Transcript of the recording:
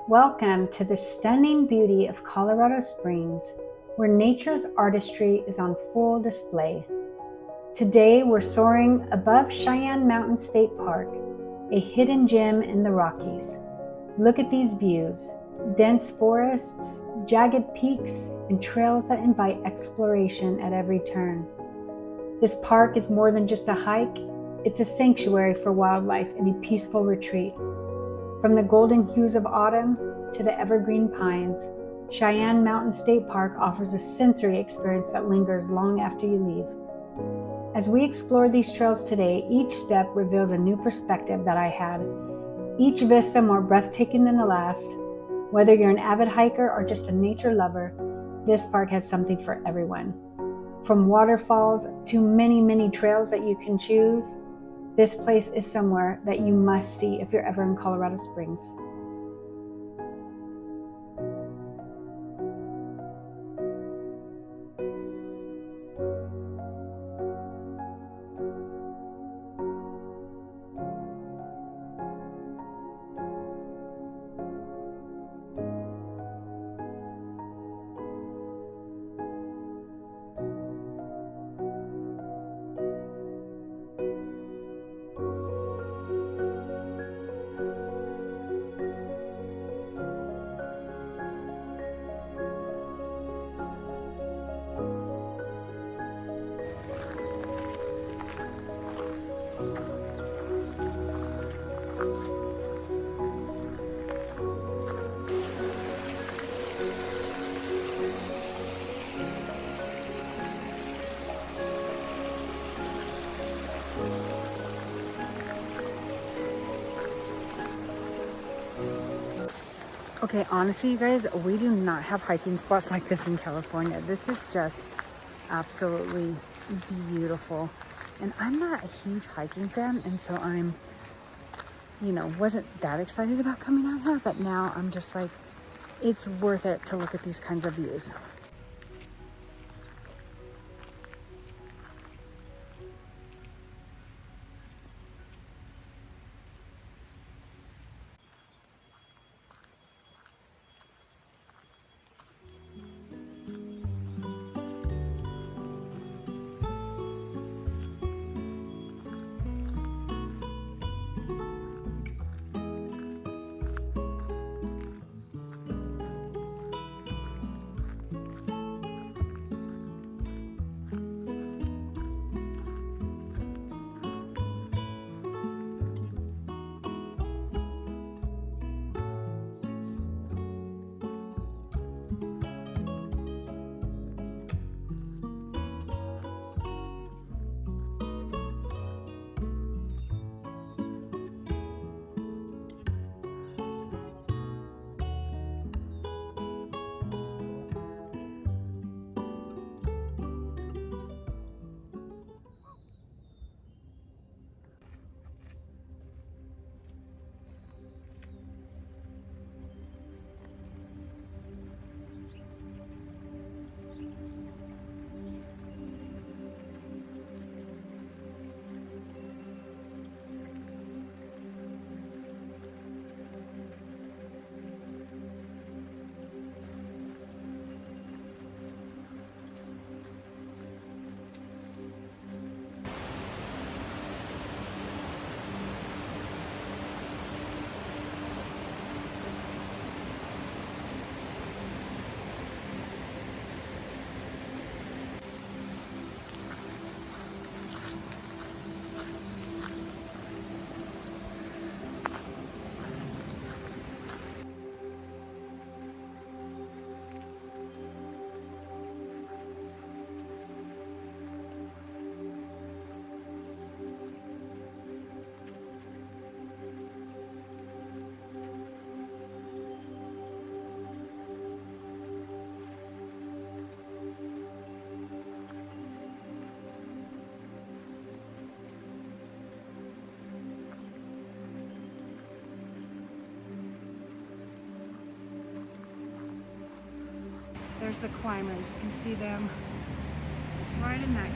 Welcome to the stunning beauty of Colorado Springs, where nature's artistry is on full display. Today, we're soaring above Cheyenne Mountain State Park, a hidden gem in the Rockies. Look at these views: dense forests, jagged peaks, and trails that invite exploration at every turn. This park is more than just a hike, it's a sanctuary for wildlife and a peaceful retreat. From the golden hues of autumn to the evergreen pines, Cheyenne Mountain State Park offers a sensory experience that lingers long after you leave. As we explore these trails today, each step reveals a new perspective that I had, each vista more breathtaking than the last. Whether you're an avid hiker or just a nature lover, this park has something for everyone. From waterfalls to many trails that you can choose, this place is somewhere that you must see if you're ever in Colorado Springs. Okay, honestly, you guys, we do not have hiking spots like this in California. This is just absolutely beautiful. And I'm not a huge hiking fan, and so I'm, wasn't that excited about coming out here, but now I'm just like, it's worth it to look at these kinds of views. There's the climbers. You can see them right in that